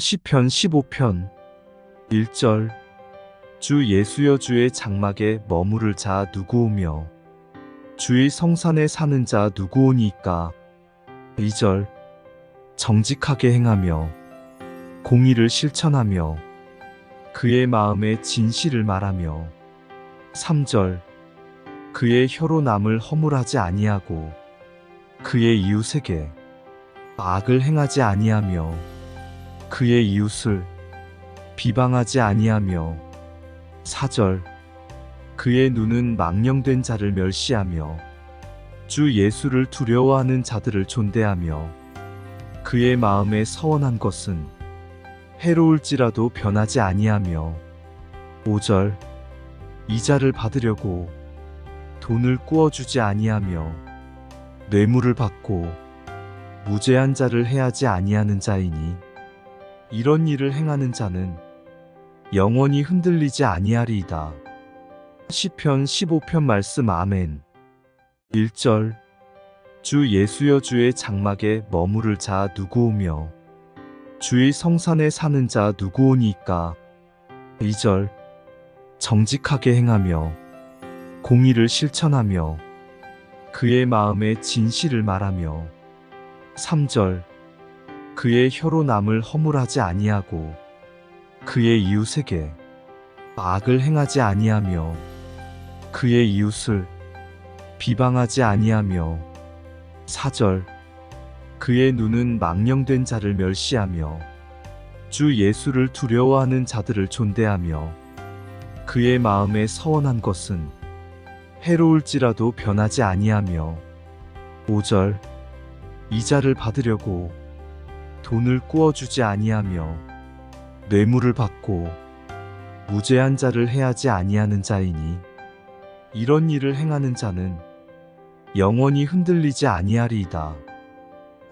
시편 15편 1절. 주 예수여, 주의 장막에 머무를 자 누구오며 주의 성산에 사는 자 누구오니까. 2절. 정직하게 행하며 공의를 실천하며 그의 마음에 진실을 말하며. 3절. 그의 혀로 남을 허물하지 아니하고 그의 이웃에게 악을 행하지 아니하며 그의 이웃을 비방하지 아니하며. 4절. 그의 눈은 망령된 자를 멸시하며 주 예수를 두려워하는 자들을 존대하며 그의 마음에 서원한 것은 해로울지라도 변하지 아니하며. 5절. 이자를 받으려고 돈을 꾸어주지 아니하며 뇌물을 받고 무죄한 자를 해하지 아니하는 자이니 이런 일을 행하는 자는 영원히 흔들리지 아니하리이다. 시편 15편 말씀. 아멘. 1절. 주 예수여, 주의 장막에 머무를 자 누구오며 주의 성산에 사는 자 누구오니까. 2절. 정직하게 행하며 공의를 실천하며 그의 마음에 진실을 말하며. 3절. 그의 혀로 남을 허물하지 아니하고 그의 이웃에게 악을 행하지 아니하며 그의 이웃을 비방하지 아니하며. 4절. 그의 눈은 망령된 자를 멸시하며 주 예수를 두려워하는 자들을 존대하며 그의 마음에 서원한 것은 해로울지라도 변하지 아니하며. 5절. 이자를 받으려고 돈을 꾸어주지 아니하며 뇌물을 받고 무죄한 자를 해하지 아니하는 자이니 이런 일을 행하는 자는 영원히 흔들리지 아니하리이다.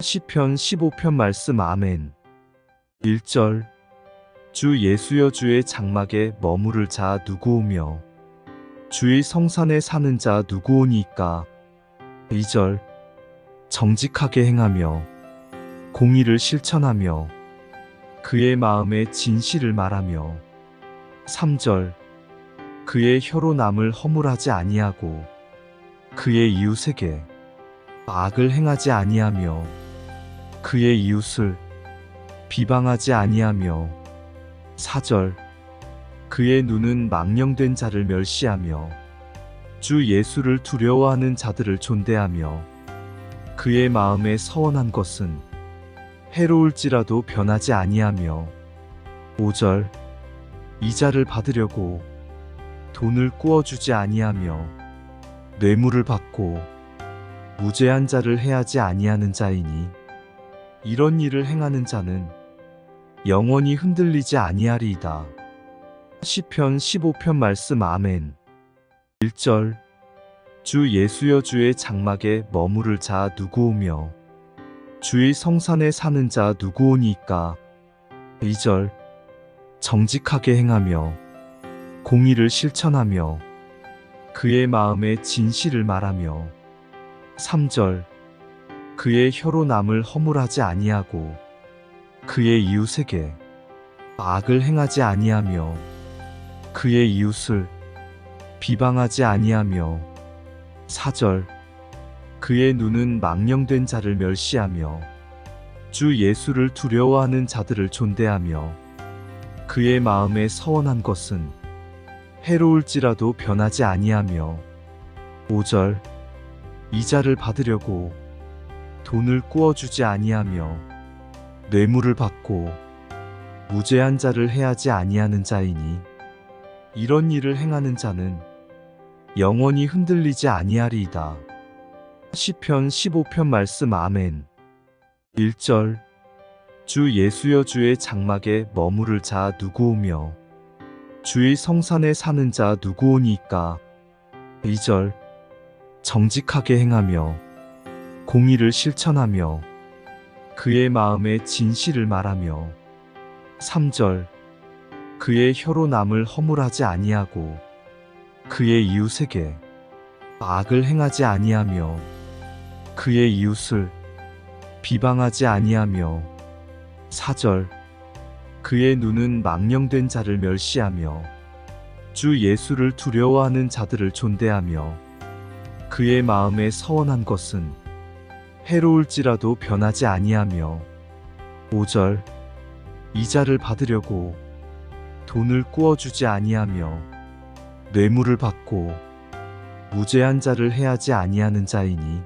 시편 15편 말씀. 아멘. 1절. 주 예수여, 주의 장막에 머무를 자 누구오며 주의 성산에 사는 자 누구오니까. 2절. 정직하게 행하며 공의를 실천하며 그의 마음에 진실을 말하며. 3절. 그의 혀로 남을 허물하지 아니하고 그의 이웃에게 악을 행하지 아니하며 그의 이웃을 비방하지 아니하며. 4절. 그의 눈은 망령된 자를 멸시하며 주 예수를 두려워하는 자들을 존대하며 그의 마음에 서원한 것은 해로울지라도 변하지 아니하며. 5절. 이자를 받으려고 돈을 꾸어주지 아니하며 뇌물을 받고 무죄한 자를 해하지 아니하는 자이니 이런 일을 행하는 자는 영원히 흔들리지 아니하리이다. 시편 15편 말씀. 아멘. 1절. 주 예수여, 주의 장막에 머무를 자 누구오며 주의 성산에 사는 자 누구오니까. 2절. 정직하게 행하며 공의를 실천하며 그의 마음에 진실을 말하며. 3절. 그의 혀로 남을 허물하지 아니하고 그의 이웃에게 악을 행하지 아니하며 그의 이웃을 비방하지 아니하며. 4절. 그의 눈은 망령된 자를 멸시하며 주 예수를 두려워하는 자들을 존대하며 그의 마음에 서원한 것은 해로울지라도 변하지 아니하며. 5절. 이자를 받으려고 돈을 꾸어주지 아니하며 뇌물을 받고 무죄한 자를 해하지 아니하는 자이니 이런 일을 행하는 자는 영원히 흔들리지 아니하리이다. 시편 15편 말씀. 아멘. 1절. 주 예수여, 주의 장막에 머무를 자 누구오며 주의 성산에 사는 자 누구오니까. 2절. 정직하게 행하며 공의를 실천하며 그의 마음에 진실을 말하며. 3절. 그의 혀로 남을 허물하지 아니하고 그의 이웃에게 악을 행하지 아니하며 그의 이웃을 비방하지 아니하며. 4절. 그의 눈은 망령된 자를 멸시하며 주 예수를 두려워하는 자들을 존대하며 그의 마음에 서원한 것은 해로울지라도 변하지 아니하며 5절 이자를 받으려고 돈을 꾸어주지 아니하며 뇌물을 받고 무죄한 자를 해하지 아니하는 자이니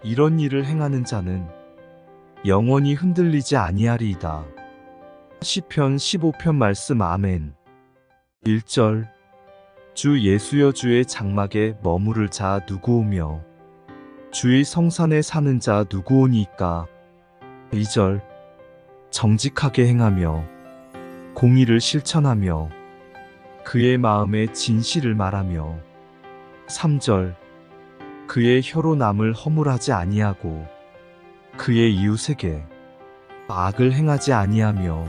이런 일을 행하는 자는 영원히 흔들리지 아니하리이다. 시편 15편 말씀. 아멘. 1절 주 예수여 주의 장막에 머무를 자 누구오며 주의 성산에 사는 자 누구오니까. 2절 정직하게 행하며 공의를 실천하며 그의 마음에 진실을 말하며. 3절 그의 혀로 남을 허물하지 아니하고 그의 이웃에게 악을 행하지 아니하며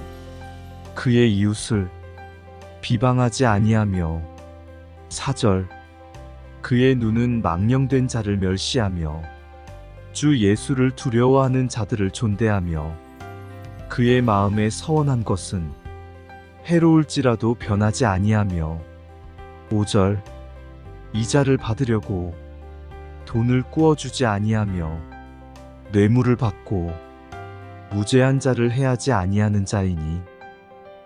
그의 이웃을 비방하지 아니하며. 4절 그의 눈은 망령된 자를 멸시하며 주 예수를 두려워하는 자들을 존대하며 그의 마음에 서원한 것은 해로울지라도 변하지 아니하며. 5절 이자를 받으려고 돈을 꾸어주지 아니하며 뇌물을 받고 무죄한 자를 해하지 아니하는 자이니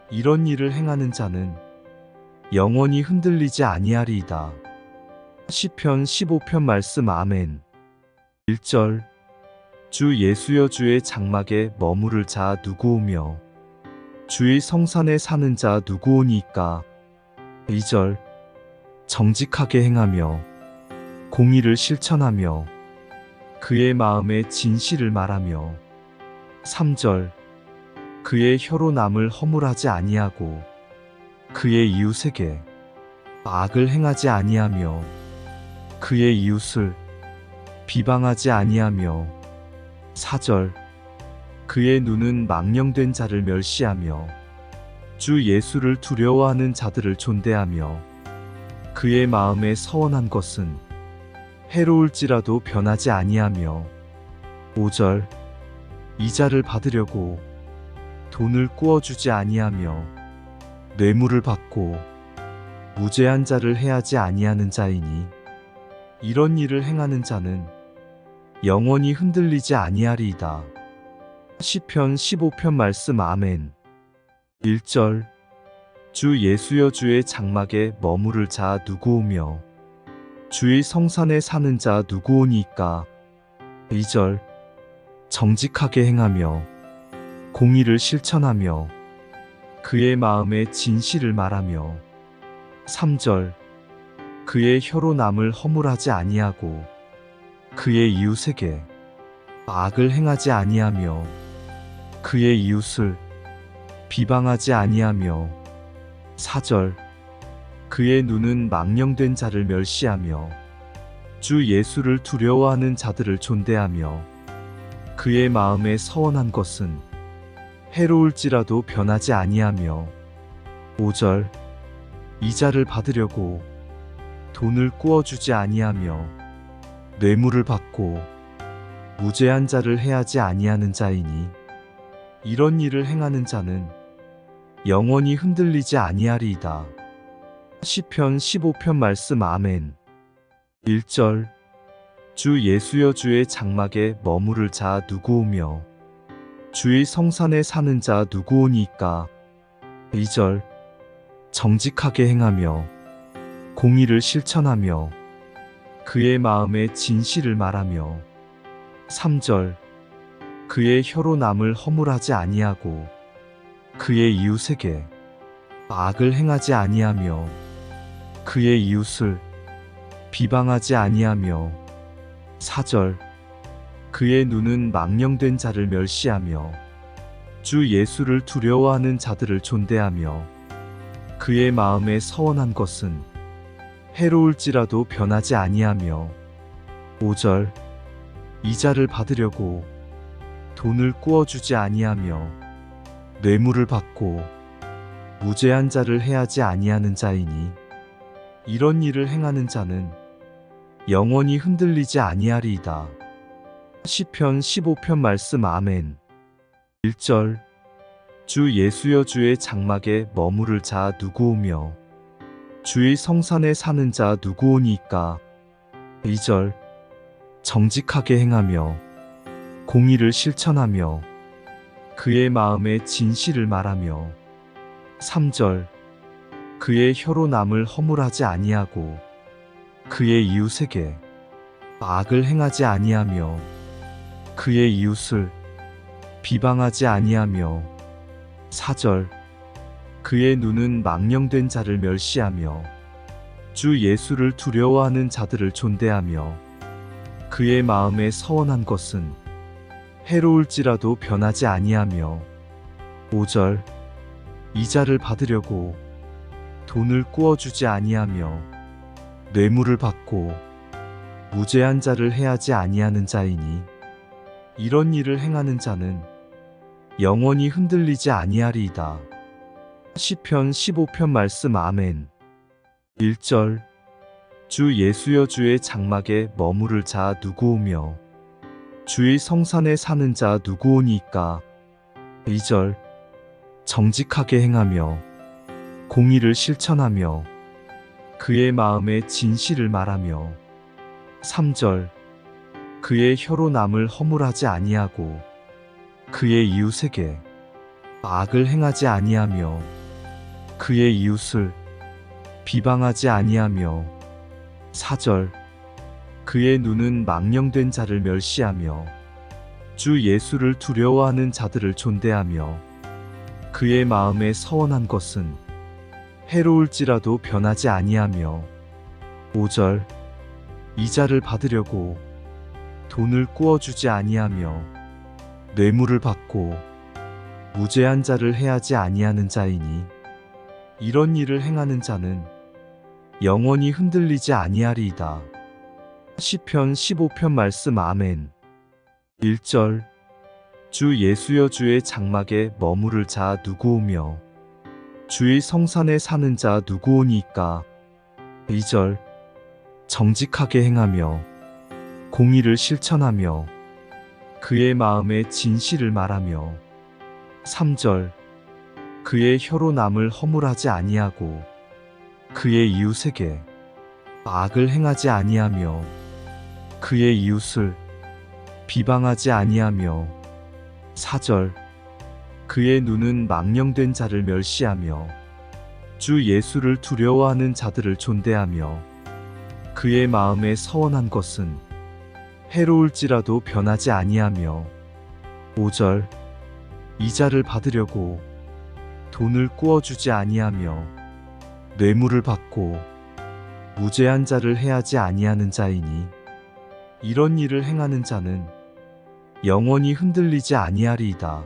이런 일을 행하는 자는 영원히 흔들리지 아니하리이다. 시편 15편 말씀. 아멘. 1절 주 예수여 주의 장막에 머무를 자 누구오며 주의 성산에 사는 자 누구오니까. 2절 정직하게 행하며 공의를 실천하며 그의 마음에 진실을 말하며. 3절 그의 혀로 남을 허물하지 아니하고 그의 이웃에게 악을 행하지 아니하며 그의 이웃을 비방하지 아니하며. 4절 그의 눈은 망령된 자를 멸시하며 주 예수를 두려워하는 자들을 존대하며 그의 마음에 서원한 것은 해로울지라도 변하지 아니하며. 5절 이자를 받으려고 돈을 꾸어주지 아니하며 뇌물을 받고 무죄한 자를 해하지 아니하는 자이니 이런 일을 행하는 자는 영원히 흔들리지 아니하리이다. 시편 15편 말씀. 아멘. 1절 주 예수여 주의 장막에 머무를 자 누구오며 주의 성산에 사는 자 누구오니까. 2절 정직하게 행하며 공의를 실천하며 그의 마음에 진실을 말하며. 3절 그의 혀로 남을 허물하지 아니하고 그의 이웃에게 악을 행하지 아니하며 그의 이웃을 비방하지 아니하며. 4절 그의 눈은 망령된 자를 멸시하며 주 예수를 두려워하는 자들을 존대하며 그의 마음에 서원한 것은 해로울지라도 변하지 아니하며. 5절 이자를 받으려고 돈을 꾸어주지 아니하며 뇌물을 받고 무죄한 자를 해하지 아니하는 자이니 이런 일을 행하는 자는 영원히 흔들리지 아니하리이다. 시편 15편 말씀. 아멘. 1절 주 예수여 주의 장막에 머무를 자 누구오며 주의 성산에 사는 자 누구오니까. 2절 정직하게 행하며 공의를 실천하며 그의 마음에 진실을 말하며. 3절 그의 혀로 남을 허물하지 아니하고 그의 이웃에게 악을 행하지 아니하며 그의 이웃을 비방하지 아니하며. 4절 그의 눈은 망령된 자를 멸시하며 주 예수를 두려워하는 자들을 존대하며 그의 마음에 서원한 것은 해로울지라도 변하지 아니하며. 5절 이자를 받으려고 돈을 꾸어주지 아니하며 뇌물을 받고 무죄한 자를 해하지 아니하는 자이니 이런 일을 행하는 자는 영원히 흔들리지 아니하리이다. 시편 15편 말씀. 아멘. 1절 주 예수여 주의 장막에 머무를 자 누구오며 주의 성산에 사는 자 누구오니까. 2절 정직하게 행하며 공의를 실천하며 그의 마음에 진실을 말하며. 3절 그의 혀로 남을 허물하지 아니하고 그의 이웃에게 악을 행하지 아니하며 그의 이웃을 비방하지 아니하며. 4절 그의 눈은 망령된 자를 멸시하며 주 예수를 두려워하는 자들을 존대하며 그의 마음에 서원한 것은 해로울지라도 변하지 아니하며. 5절 이자를 받으려고 돈을 꾸어주지 아니하며 뇌물을 받고 무죄한 자를 해하지 아니하는 자이니 이런 일을 행하는 자는 영원히 흔들리지 아니하리이다. 시편 15편 말씀. 아멘. 1절 주 예수여 주의 장막에 머무를 자 누구오며 주의 성산에 사는 자 누구오니까. 2절 정직하게 행하며 공의를 실천하며 그의 마음에 진실을 말하며. 3절 그의 혀로 남을 허물하지 아니하고 그의 이웃에게 악을 행하지 아니하며 그의 이웃을 비방하지 아니하며. 4절 그의 눈은 망령된 자를 멸시하며 주 예수를 두려워하는 자들을 존대하며 그의 마음에 서원한 것은 해로울지라도 변하지 아니하며. 5절 이자를 받으려고 돈을 꾸어주지 아니하며 뇌물을 받고 무죄한 자를 해하지 아니하는 자이니 이런 일을 행하는 자는 영원히 흔들리지 아니하리이다. 시편 15편 말씀. 아멘. 1절 주 예수여 주의 장막에 머무를 자 누구오며 주의 성산에 사는 자 누구오니까. 2절 정직하게 행하며 공의를 실천하며 그의 마음에 진실을 말하며. 3절 그의 혀로 남을 허물하지 아니하고 그의 이웃에게 악을 행하지 아니하며 그의 이웃을 비방하지 아니하며. 4절 그의 눈은 망령된 자를 멸시하며 주 예수를 두려워하는 자들을 존대하며 그의 마음에 서원한 것은 해로울지라도 변하지 아니하며. 5절 이자를 받으려고 돈을 꾸어주지 아니하며 뇌물을 받고 무죄한 자를 해하지 아니하는 자이니 이런 일을 행하는 자는 영원히 흔들리지 아니하리이다.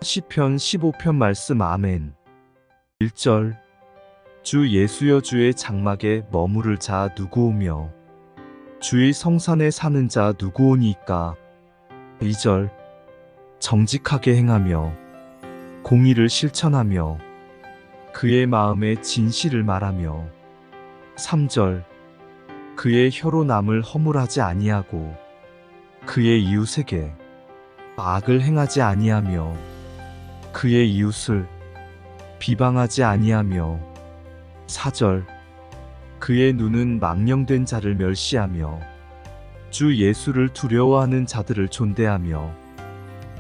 시편 15편 말씀. 아멘. 1절 주 예수여 주의 장막에 머무를 자 누구오며 주의 성산에 사는 자 누구오니까. 2절 정직하게 행하며 공의를 실천하며 그의 마음에 진실을 말하며. 3절 그의 혀로 남을 허물하지 아니하고 그의 이웃에게 악을 행하지 아니하며 그의 이웃을 비방하지 아니하며. 4절 그의 눈은 망령된 자를 멸시하며 주 예수를 두려워하는 자들을 존대하며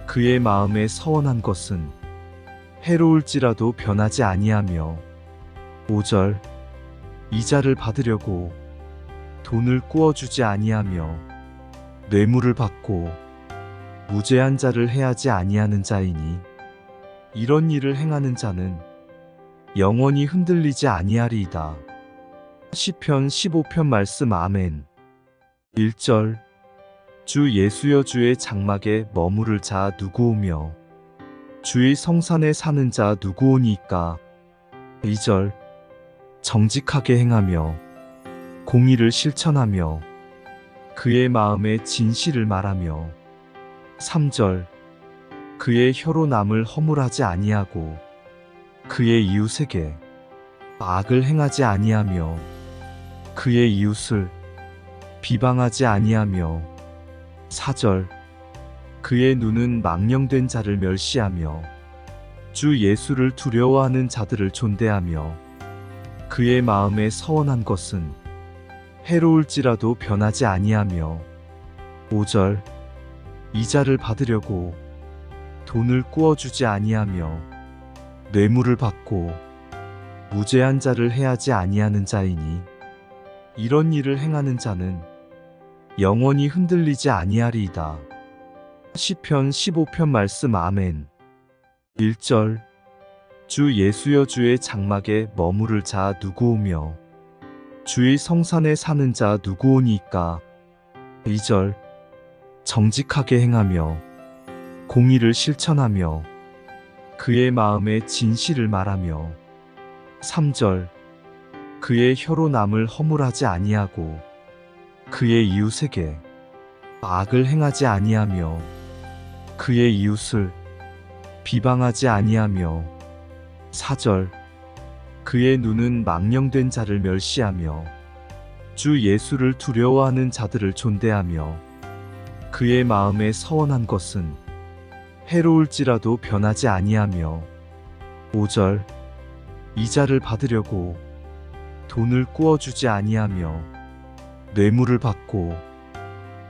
그의 마음에 서원한 것은 해로울지라도 변하지 아니하며. 5절 이자를 받으려고 돈을 꾸어주지 아니하며 뇌물을 받고 무죄한 자를 해하지 아니하는 자이니 이런 일을 행하는 자는 영원히 흔들리지 아니하리이다. 시편 15편 말씀. 아멘. 1절 주 예수여 주의 장막에 머무를 자 누구오며 주의 성산에 사는 자 누구오니까. 2절 정직하게 행하며 공의를 실천하며 그의 마음에 진실을 말하며. 3절 그의 혀로 남을 허물하지 아니하고 그의 이웃에게 악을 행하지 아니하며 그의 이웃을 비방하지 아니하며. 4절 그의 눈은 망령된 자를 멸시하며 주 예수를 두려워하는 자들을 존대하며 그의 마음에 서원한 것은 해로울지라도 변하지 아니하며 5절 이자를 받으려고 돈을 꾸어주지 아니하며 뇌물을 받고 무죄한 자를 해하지 아니하는 자이니 이런 일을 행하는 자는 영원히 흔들리지 아니하리이다. 시편 15편 말씀. 아멘. 1절 주 예수여 주의 장막에 머무를 자 누구오며 주의 성산에 사는 자 누구오니까. 2절 정직하게 행하며 공의를 실천하며 그의 마음에 진실을 말하며. 3절 그의 혀로 남을 허물하지 아니하고 그의 이웃에게 악을 행하지 아니하며 그의 이웃을 비방하지 아니하며. 4절 그의 눈은 망령된 자를 멸시하며 주 예수를 두려워하는 자들을 존대하며 그의 마음에 서원한 것은 해로울지라도 변하지 아니하며. 5절 이자를 받으려고 돈을 꾸어주지 아니하며 뇌물을 받고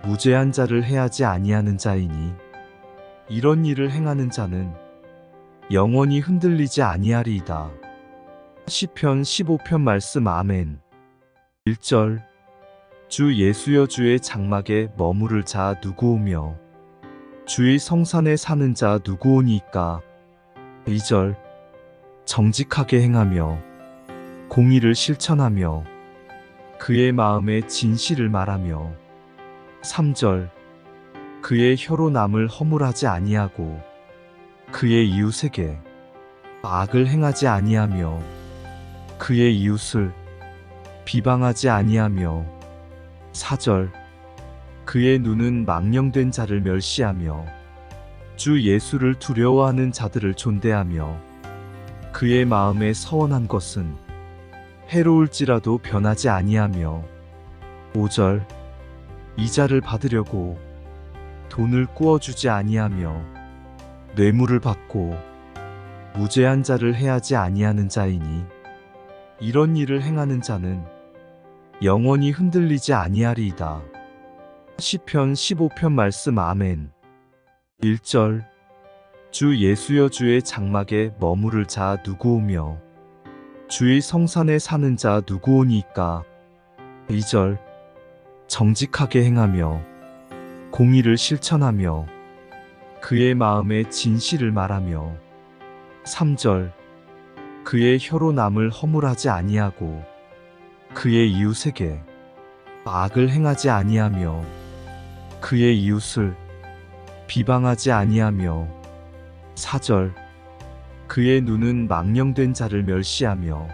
무죄한 자를 해하지 아니하는 자이니 이런 일을 행하는 자는 영원히 흔들리지 아니하리이다. 시편 15편 말씀. 아멘. 1절 주 예수여 주의 장막에 머무를 자 누구오며 주의 성산에 사는 자 누구오니까. 2절 정직하게 행하며 공의를 실천하며 그의 마음에 진실을 말하며. 3절 그의 혀로 남을 허물하지 아니하고 그의 이웃에게 악을 행하지 아니하며 그의 이웃을 비방하지 아니하며. 4절 그의 눈은 망령된 자를 멸시하며 주 예수를 두려워하는 자들을 존대하며 그의 마음에 서원한 것은 해로울지라도 변하지 아니하며. 5절 이자를 받으려고 돈을 꾸어주지 아니하며 뇌물을 받고 무죄한 자를 해하지 아니하는 자이니 이런 일을 행하는 자는 영원히 흔들리지 아니하리이다. 시편 15편 말씀. 아멘. 1절 주 예수여 주의 장막에 머무를 자 누구오며 주의 성산에 사는 자 누구오니까. 2절 정직하게 행하며 공의를 실천하며 그의 마음에 진실을 말하며. 3절 그의 혀로 남을 허물하지 아니하고 그의 이웃에게 악을 행하지 아니하며 그의 이웃을 비방하지 아니하며. 4절 그의 눈은 망령된 자를 멸시하며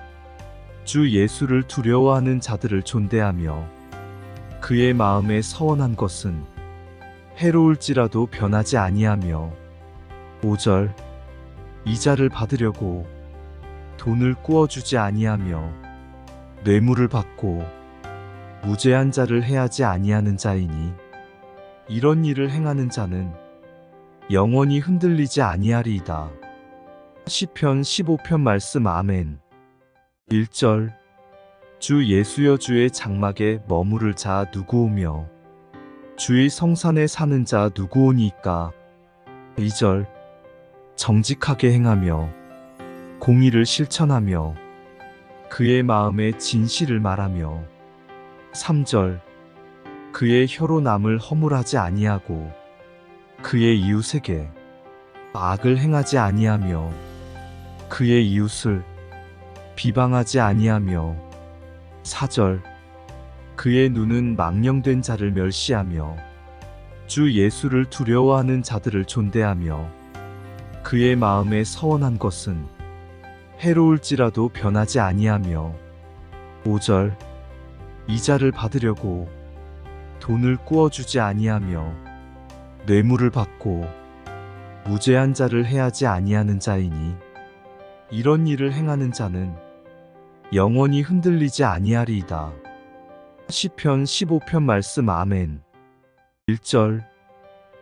주 예수를 두려워하는 자들을 존대하며 그의 마음에 서원한 것은 해로울지라도 변하지 아니하며. 5절 이자를 받으려고 돈을 꾸어주지 아니하며 뇌물을 받고 무죄한 자를 해하지 아니하는 자이니 이런 일을 행하는 자는 영원히 흔들리지 아니하리이다. 시편 15편 말씀. 아멘. 1절 주 예수여 주의 장막에 머무를 자 누구오며 주의 성산에 사는 자 누구오니까. 2절 정직하게 행하며 공의를 실천하며 그의 마음에 진실을 말하며. 3절 그의 혀로 남을 허물하지 아니하고 그의 이웃에게 악을 행하지 아니하며 그의 이웃을 비방하지 아니하며. 4절 그의 눈은 망령된 자를 멸시하며 주 예수를 두려워하는 자들을 존대하며 그의 마음에 서원한 것은 해로울지라도 변하지 아니하며. 5절 이자를 받으려고 돈을 꾸어주지 아니하며 뇌물을 받고 무죄한 자를 해하지 아니하는 자이니 이런 일을 행하는 자는 영원히 흔들리지 아니하리이다. 시편 15편 말씀. 아멘. 1절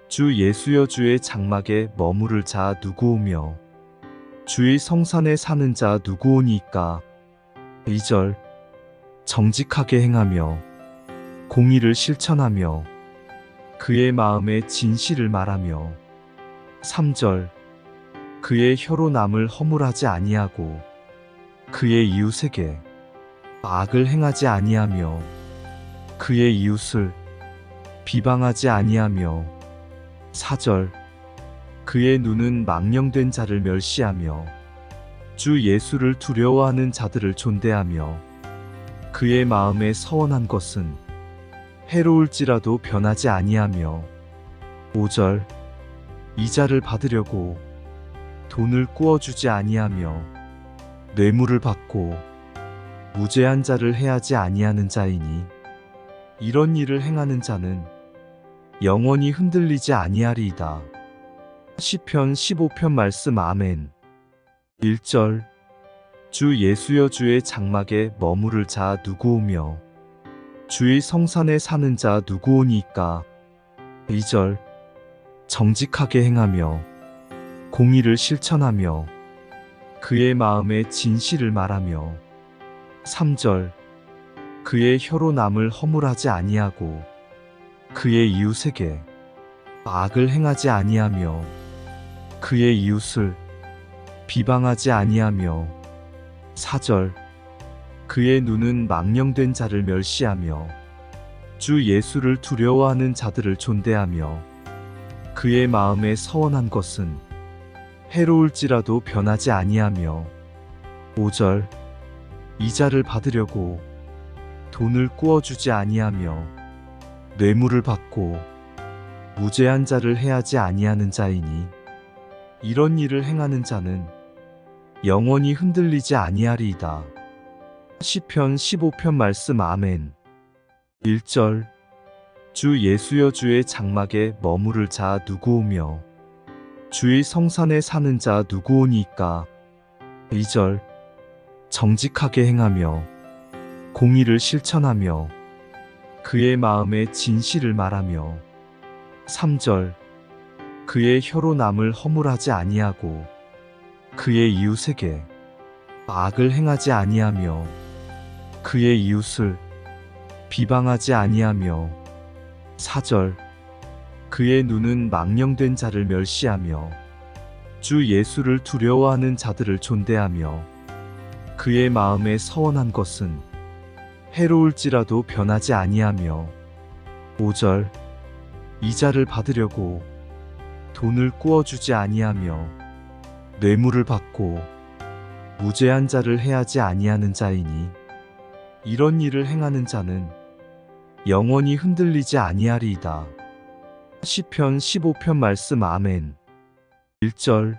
주 예수여 주의 장막에 머무를 자 누구오며 주의 성산에 사는 자 누구오니까. 2절 정직하게 행하며 공의를 실천하며 그의 마음에 진실을 말하며. 3절 그의 혀로 남을 허물하지 아니하고 그의 이웃에게 악을 행하지 아니하며 그의 이웃을 비방하지 아니하며. 4절 그의 눈은 망령된 자를 멸시하며 주 예수를 두려워하는 자들을 존대하며 그의 마음에 서원한 것은 해로울지라도 변하지 아니하며. 5절 이자를 받으려고 돈을 꾸어주지 아니하며 뇌물을 받고 무죄한 자를 해하지 아니하는 자이니 이런 일을 행하는 자는 영원히 흔들리지 아니하리이다. 시편 15편 말씀. 아멘. 1절 주 예수여 주의 장막에 머무를 자 누구오며 주의 성산에 사는 자 누구오니까. 2절 정직하게 행하며 공의를 실천하며 그의 마음에 진실을 말하며. 3절 그의 혀로 남을 허물하지 아니하고 그의 이웃에게 악을 행하지 아니하며 그의 이웃을 비방하지 아니하며. 4절 그의 눈은 망령된 자를 멸시하며 주 예수를 두려워하는 자들을 존대하며 그의 마음에 서원한 것은 해로울지라도 변하지 아니하며. 5절 이자를 받으려고 돈을 꾸어주지 아니하며 뇌물을 받고 무죄한 자를 해하지 아니하는 자이니 이런 일을 행하는 자는 영원히 흔들리지 아니하리이다. 시편 15편 말씀. 아멘. 1절 주 예수여 주의 장막에 머무를 자 누구오며 주의 성산에 사는 자 누구오니까. 2절 정직하게 행하며 공의를 실천하며 그의 마음에 진실을 말하며. 3절 그의 혀로 남을 허물하지 아니하고 그의 이웃에게 악을 행하지 아니하며 그의 이웃을 비방하지 아니하며. 4절 그의 눈은 망령된 자를 멸시하며 주 예수를 두려워하는 자들을 존대하며 그의 마음에 서원한 것은 해로울지라도 변하지 아니하며. 5절 이자를 받으려고 돈을 꾸어주지 아니하며 뇌물을 받고 무죄한 자를 해하지 아니하는 자이니 이런 일을 행하는 자는 영원히 흔들리지 아니하리이다. 시편 15편 말씀. 아멘. 1절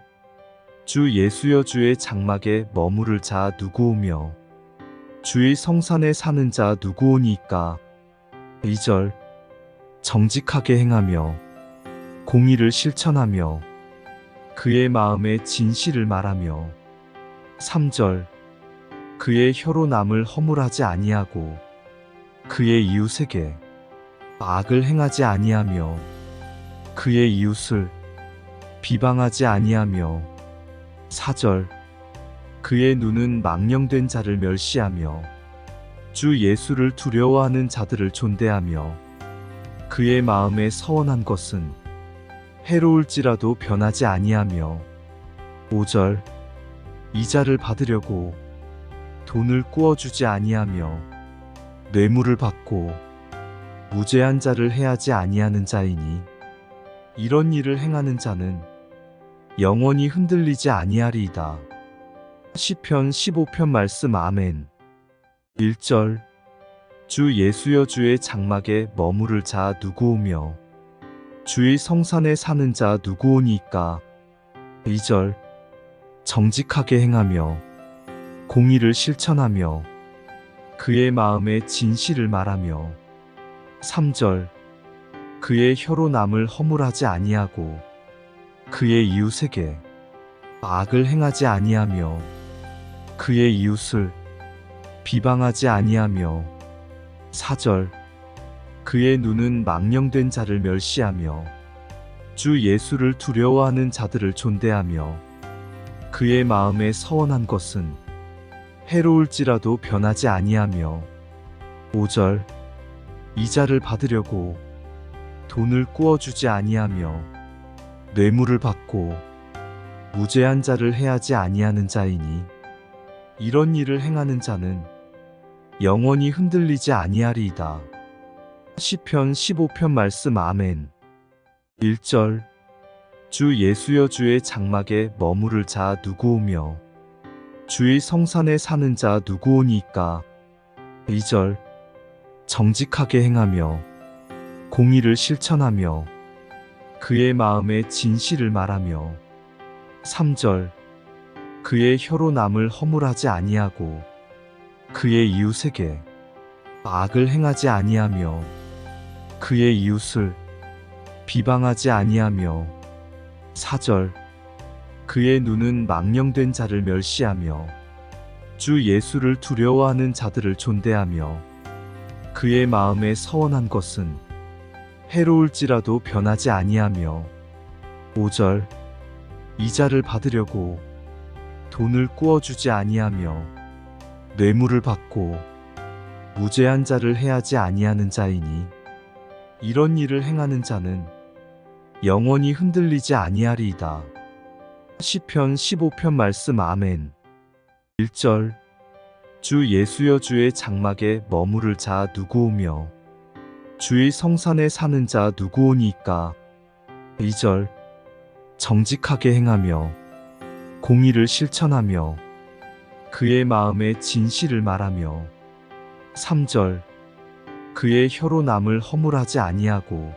주 예수여 주의 장막에 머무를 자 누구오며 주의 성산에 사는 자 누구오니까. 2절 정직하게 행하며 공의를 실천하며 그의 마음에 진실을 말하며. 3절 그의 혀로 남을 허물하지 아니하고 그의 이웃에게 악을 행하지 아니하며 그의 이웃을 비방하지 아니하며. 4절 그의 눈은 망령된 자를 멸시하며 주 예수를 두려워하는 자들을 존대하며 그의 마음에 서원한 것은 해로울지라도 변하지 아니하며. 5절 이자를 받으려고 돈을 꾸어주지 아니하며 뇌물을 받고 무죄한 자를 해하지 아니하는 자이니 이런 일을 행하는 자는 영원히 흔들리지 아니하리이다. 시편 15편 말씀. 아멘. 1절 주 예수여 주의 장막에 머무를 자 누구오며 주의 성산에 사는 자 누구오니까. 2절 정직하게 행하며 공의를 실천하며 그의 마음에 진실을 말하며. 3절 그의 혀로 남을 허물하지 아니하고 그의 이웃에게 악을 행하지 아니하며 그의 이웃을 비방하지 아니하며. 4절 그의 눈은 망령된 자를 멸시하며 주 예수를 두려워하는 자들을 존대하며 그의 마음에 서원한 것은 해로울지라도 변하지 아니하며 5절 이자를 받으려고 돈을 꾸어주지 아니하며 뇌물을 받고 무죄한 자를 해하지 아니하는 자이니 이런 일을 행하는 자는 영원히 흔들리지 아니하리이다. 시편 15편 말씀. 아멘. 1절 주 예수여 주의 장막에 머무를 자 누구오며 주의 성산에 사는 자 누구오니까. 2절 정직하게 행하며 공의를 실천하며 그의 마음에 진실을 말하며. 3절 그의 혀로 남을 허물하지 아니하고 그의 이웃에게 악을 행하지 아니하며 그의 이웃을 비방하지 아니하며. 4절 그의 눈은 망령된 자를 멸시하며 주 예수를 두려워하는 자들을 존대하며 그의 마음에 서원한 것은 해로울지라도 변하지 아니하며. 5절 이자를 받으려고 돈을 꾸어주지 아니하며 뇌물을 받고 무죄한 자를 해하지 아니하는 자이니 이런 일을 행하는 자는 영원히 흔들리지 아니하리이다. 시편 15편 말씀. 아멘. 1절 주 예수여 주의 장막에 머무를 자 누구오며 주의 성산에 사는 자 누구오니까. 2절 정직하게 행하며 공의를 실천하며 그의 마음에 진실을 말하며. 3절 그의 혀로 남을 허물하지 아니하고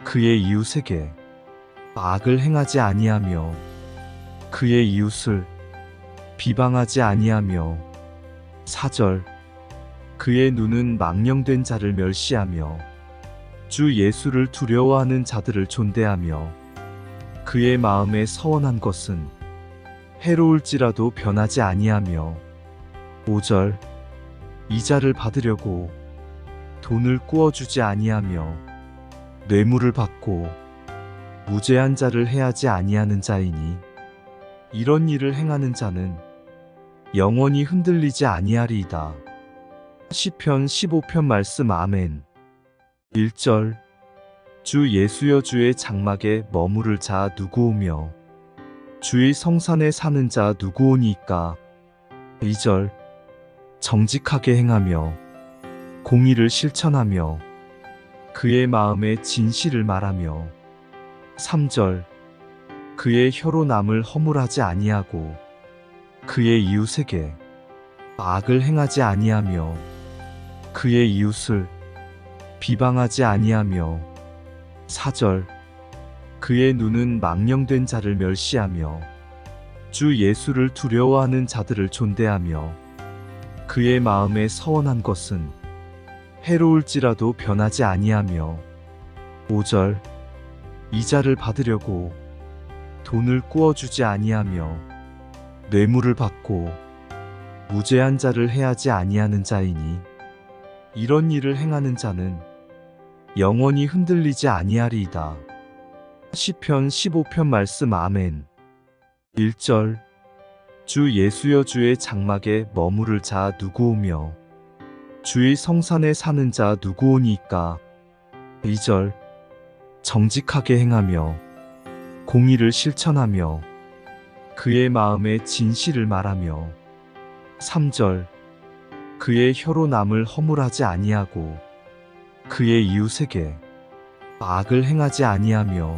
그의 이웃에게 악을 행하지 아니하며 그의 이웃을 비방하지 아니하며. 4절 그의 눈은 망령된 자를 멸시하며 주 예수를 두려워하는 자들을 존대하며 그의 마음에 서원한 것은 해로울지라도 변하지 아니하며. 5절 이자를 받으려고 돈을 꾸어주지 아니하며 뇌물을 받고 무죄한 자를 해하지 아니하는 자이니 이런 일을 행하는 자는 영원히 흔들리지 아니하리이다. 시편 15편 말씀. 아멘. 1절 주 예수여 주의 장막에 머무를 자 누구오며 주의 성산에 사는 자 누구오니까. 2절 정직하게 행하며 공의를 실천하며 그의 마음에 진실을 말하며. 3절 그의 혀로 남을 허물하지 아니하고 그의 이웃에게 악을 행하지 아니하며 그의 이웃을 비방하지 아니하며. 4절 그의 눈은 망령된 자를 멸시하며 주 예수를 두려워하는 자들을 존대하며 그의 마음에 서원한 것은 해로울지라도 변하지 아니하며. 5절 이자를 받으려고 돈을 꾸어주지 아니하며 뇌물을 받고 무죄한 자를 해하지 아니하는 자이니 이런 일을 행하는 자는 영원히 흔들리지 아니하리이다. 시편 15편 말씀. 아멘. 1절 주 예수여 주의 장막에 머무를 자 누구오며 주의 성산에 사는 자 누구오니까. 2절 정직하게 행하며 공의를 실천하며 그의 마음에 진실을 말하며. 3절 그의 혀로 남을 허물하지 아니하고 그의 이웃에게 악을 행하지 아니하며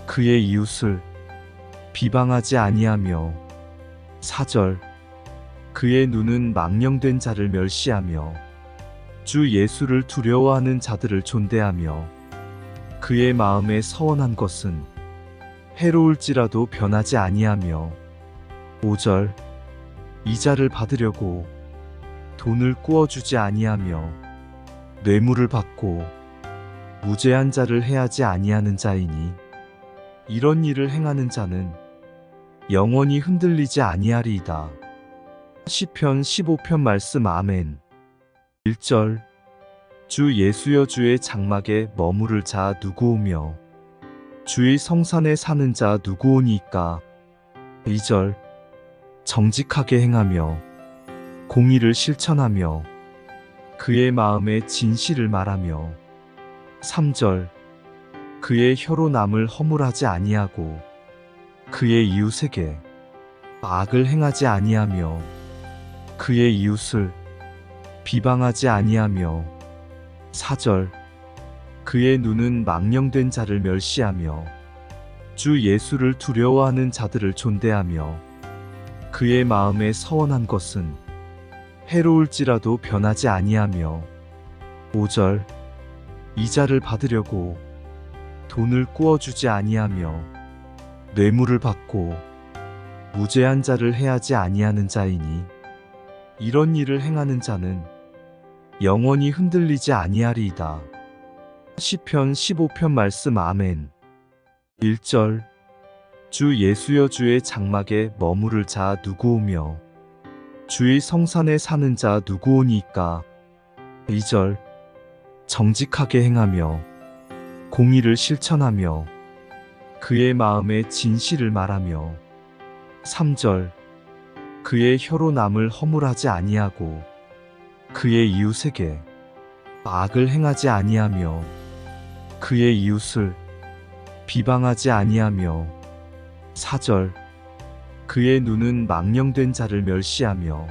그의 이웃을 비방하지 아니하며. 4절 그의 눈은 망령된 자를 멸시하며 주 예수를 두려워하는 자들을 존대하며 그의 마음에 서원한 것은 해로울지라도 변하지 아니하며. 5절 이자를 받으려고 돈을 꾸어주지 아니하며 뇌물을 받고 무죄한 자를 해하지 아니하는 자이니 이런 일을 행하는 자는 영원히 흔들리지 아니하리이다. 시편 15편 말씀. 아멘. 1절 주 예수여 주의 장막에 머무를 자 누구오며 주의 성산에 사는 자 누구오니까. 2절 정직하게 행하며 공의를 실천하며 그의 마음에 진실을 말하며 3절 그의 혀로 남을 허물하지 아니하고 그의 이웃에게 악을 행하지 아니하며 그의 이웃을 비방하지 아니하며 4절 그의 눈은 망령된 자를 멸시하며 주 예수를 두려워하는 자들을 존대하며 그의 마음에 서원한 것은 해로울지라도 변하지 아니하며 5절 이자를 받으려고 돈을 꾸어주지 아니하며 뇌물을 받고 무죄한 자를 해하지 아니하는 자이니 이런 일을 행하는 자는 영원히 흔들리지 아니하리이다. 시편 15편 말씀. 아멘. 1절 주 예수여 주의 장막에 머무를 자 누구오며 주의 성산에 사는 자 누구오니까. 2절 정직하게 행하며 공의를 실천하며 그의 마음에 진실을 말하며 3절 그의 혀로 남을 허물하지 아니하고 그의 이웃에게 악을 행하지 아니하며 그의 이웃을 비방하지 아니하며 4절 그의 눈은 망령된 자를 멸시하며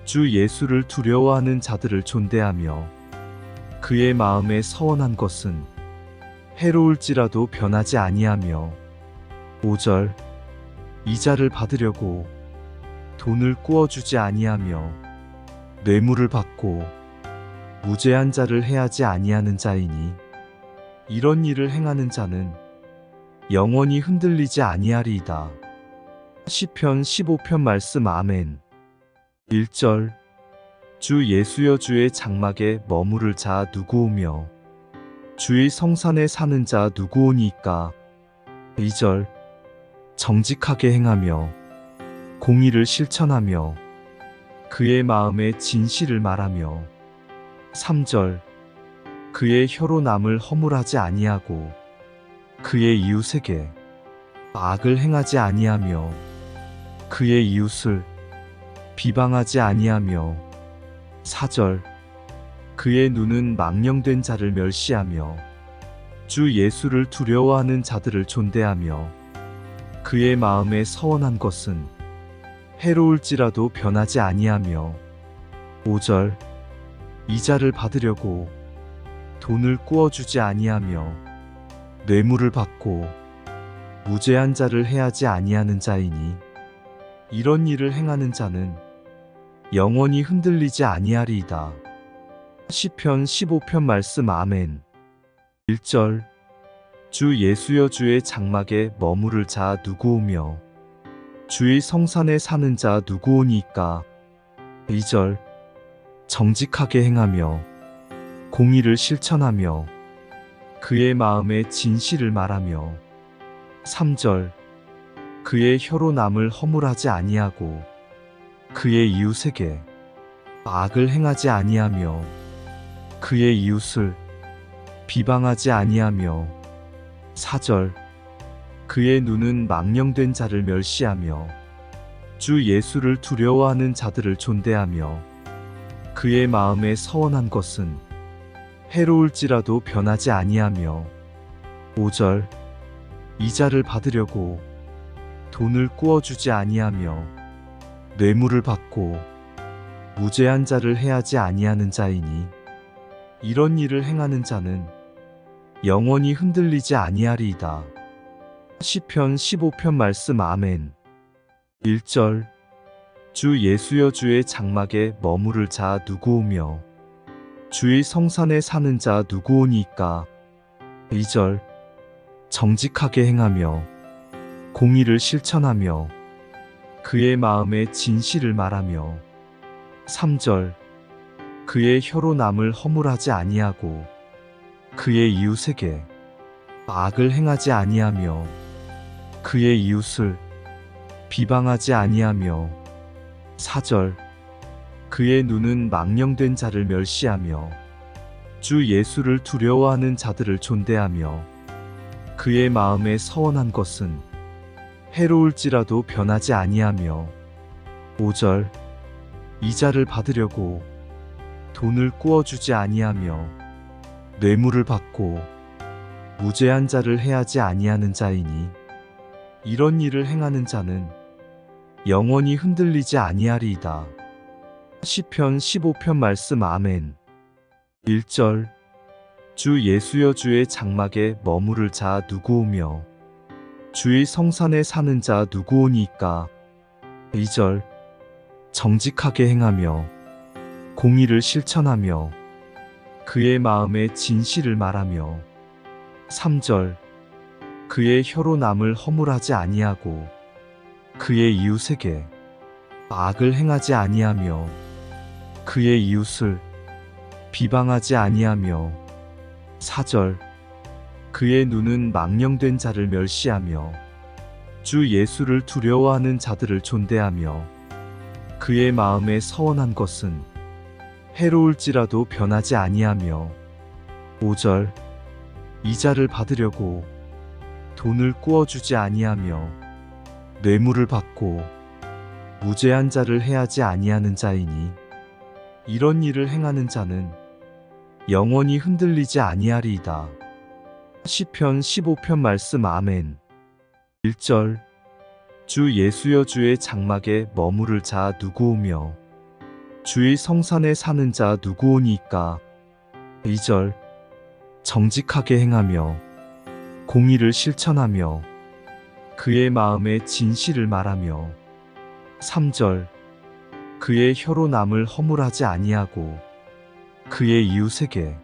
주 예수를 두려워하는 자들을 존대하며 그의 마음에 서원한 것은 해로울지라도 변하지 아니하며 5절 이자를 받으려고 돈을 꾸어주지 아니하며 뇌물을 받고 무죄한 자를 해하지 아니하는 자이니 이런 일을 행하는 자는 영원히 흔들리지 아니하리이다. 시편 15편 말씀. 아멘. 1절 주 예수여 주의 장막에 머무를 자 누구오며 주의 성산에 사는 자 누구오니까. 2절 정직하게 행하며 공의를 실천하며 그의 마음에 진실을 말하며 3절 그의 혀로 남을 허물하지 아니하고 그의 이웃에게 악을 행하지 아니하며 그의 이웃을 비방하지 아니하며 4절 그의 눈은 망령된 자를 멸시하며 주 예수를 두려워하는 자들을 존대하며 그의 마음에 서원한 것은 해로울지라도 변하지 아니하며 5절 이자를 받으려고 돈을 꾸어주지 아니하며 뇌물을 받고 무죄한 자를 해하지 아니하는 자이니 이런 일을 행하는 자는 영원히 흔들리지 아니하리이다. 시편 15편 말씀. 아멘. 1절 주 예수여 주의 장막에 머무를 자 누구오며 주의 성산에 사는 자 누구오니까. 2절 정직하게 행하며 공의를 실천하며 그의 마음에 진실을 말하며 3절 그의 혀로 남을 허물하지 아니하고 그의 이웃에게 악을 행하지 아니하며 그의 이웃을 비방하지 아니하며 4절 그의 눈은 망령된 자를 멸시하며 주 예수를 두려워하는 자들을 존대하며 그의 마음에 서원한 것은 해로울지라도 변하지 아니하며 5절 이자를 받으려고 돈을 꾸어주지 아니하며 뇌물을 받고 무죄한 자를 해하지 아니하는 자이니 이런 일을 행하는 자는 영원히 흔들리지 아니하리이다. 시편 15편 말씀. 아멘. 1절 주 예수여 주의 장막에 머무를 자 누구오며 주의 성산에 사는 자 누구오니까. 2절 정직하게 행하며 공의를 실천하며 그의 마음에 진실을 말하며 3절 그의 혀로 남을 허물하지 아니하고 그의 이웃에게 악을 행하지 아니하며 그의 이웃을 비방하지 아니하며 4절 그의 눈은 망령된 자를 멸시하며 주 예수를 두려워하는 자들을 존대하며 그의 마음에 서원한 것은 해로울지라도 변하지 아니하며 5절 이자를 받으려고 돈을 꾸어주지 아니하며 뇌물을 받고 무죄한 자를 해하지 아니하는 자이니 이런 일을 행하는 자는 영원히 흔들리지 아니하리이다. 시편 15편 말씀. 아멘. 1절 주 예수여 주의 장막에 머무를 자 누구오며 주의 성산에 사는 자 누구오니이까. 2절 정직하게 행하며 공의를 실천하며 그의 마음에 진실을 말하며 3절 그의 혀로 남을 허물하지 아니하고 그의 이웃에게 악을 행하지 아니하며 그의 이웃을 비방하지 아니하며 4절 그의 눈은 망령된 자를 멸시하며 주 예수를 두려워하는 자들을 존대하며 그의 마음에 서원한 것은 해로울지라도 변하지 아니하며 5절 이자를 받으려고 돈을 꾸어주지 아니하며 뇌물을 받고 무죄한 자를 해하지 아니하는 자이니 이런 일을 행하는 자는 영원히 흔들리지 아니하리이다. 시편 15편 말씀. 아멘. 1절 주 예수여 주의 장막에 머무를 자 누구오며 주의 성산에 사는 자 누구오니이까. 2절 정직하게 행하며 공의를 실천하며 그의 마음에 진실을 말하며 3절 그의 혀로 남을 허물하지 아니하고 그의 이웃에게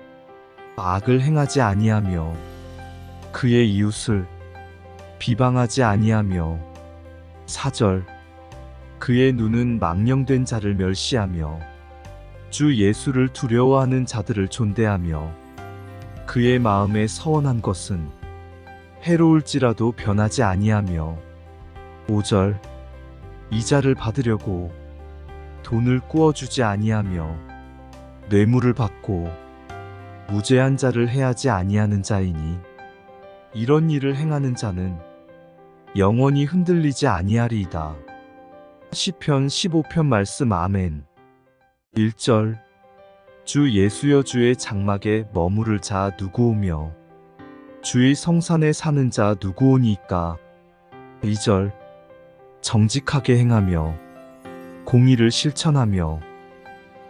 악을 행하지 아니하며 그의 이웃을 비방하지 아니하며 4절 그의 눈은 망령된 자를 멸시하며 주 예수를 두려워하는 자들을 존대하며 그의 마음에 서원한 것은 해로울지라도 변하지 아니하며 5절 이자를 받으려고 돈을 꾸어주지 아니하며 뇌물을 받고 무죄한 자를 해하지 아니하는 자이니 이런 일을 행하는 자는 영원히 흔들리지 아니하리이다. 시편 15편 말씀. 아멘. 1절 주 예수여 주의 장막에 머무를 자 누구오며 주의 성산에 사는 자 누구오니이까. 2절 정직하게 행하며 공의를 실천하며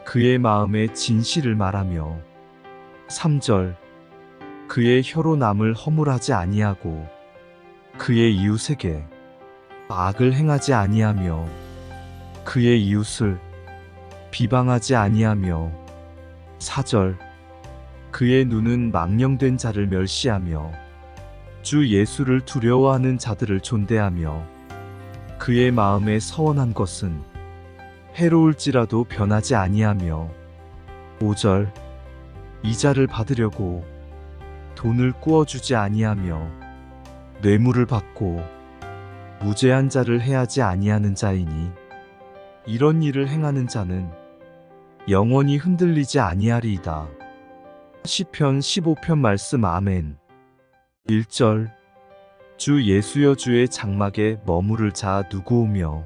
그의 마음에 진실을 말하며 3절 그의 혀로 남을 허물하지 아니하고 그의 이웃에게 악을 행하지 아니하며 그의 이웃을 비방하지 아니하며 4절 그의 눈은 망령된 자를 멸시하며 주 예수를 두려워하는 자들을 존대하며 그의 마음에 서원한 것은 해로울지라도 변하지 아니하며 5절 이자를 받으려고 돈을 꾸어주지 아니하며 뇌물을 받고 무죄한 자를 해하지 아니하는 자이니 이런 일을 행하는 자는 영원히 흔들리지 아니하리이다. 시편 15편 말씀. 아멘. 1절 주 예수여 주의 장막에 머무를 자 누구오며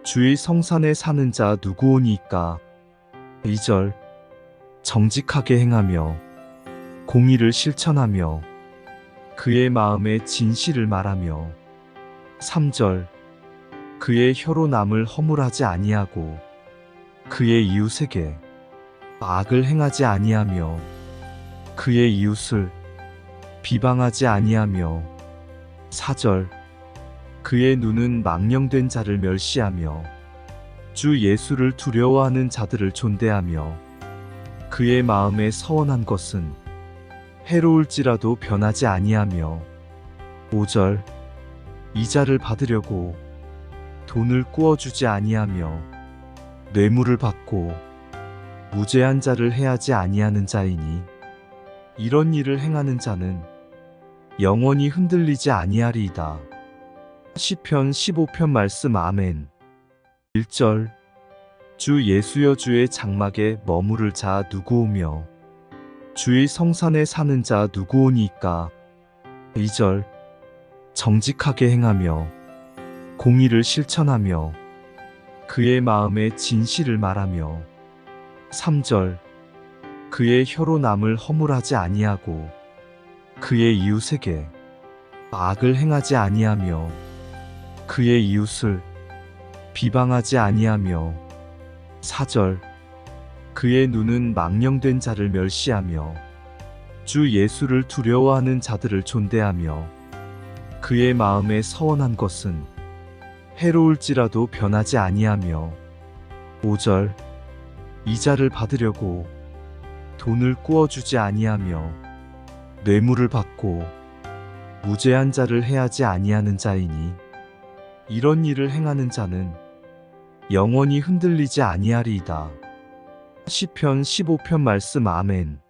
주의 성산에 사는 자 누구오니이까. 2절 정직하게 행하며 공의를 실천하며 그의 마음에 진실을 말하며 3절 그의 혀로 남을 허물하지 아니하고 그의 이웃에게 악을 행하지 아니하며 그의 이웃을 비방하지 아니하며 4절 그의 눈은 망령된 자를 멸시하며 주 예수를 두려워하는 자들을 존대하며 그의 마음에 서원한 것은 해로울지라도 변하지 아니하며 5절 이자를 받으려고 돈을 꾸어주지 아니하며 뇌물을 받고 무죄한 자를 해하지 아니하는 자이니 이런 일을 행하는 자는 영원히 흔들리지 아니하리이다. 시편 15편 말씀. 아멘. 1절 주 예수여 주의 장막에 머무를 자 누구오며 주의 성산에 사는 자 누구오니이까. 2절 정직하게 행하며 공의를 실천하며 그의 마음에 진실을 말하며 3절 그의 혀로 남을 허물하지 아니하고 그의 이웃에게 악을 행하지 아니하며 그의 이웃을 비방하지 아니하며 4절 그의 눈은 망령된 자를 멸시하며 주 예수를 두려워하는 자들을 존대하며 그의 마음에 서원한 것은 해로울지라도 변하지 아니하며 5절 이자를 받으려고 돈을 꾸어주지 아니하며 뇌물을 받고 무죄한 자를 해하지 아니하는 자이니 이런 일을 행하는 자는 영원히 흔들리지 아니하리이다. 시편 15편 말씀. 아멘.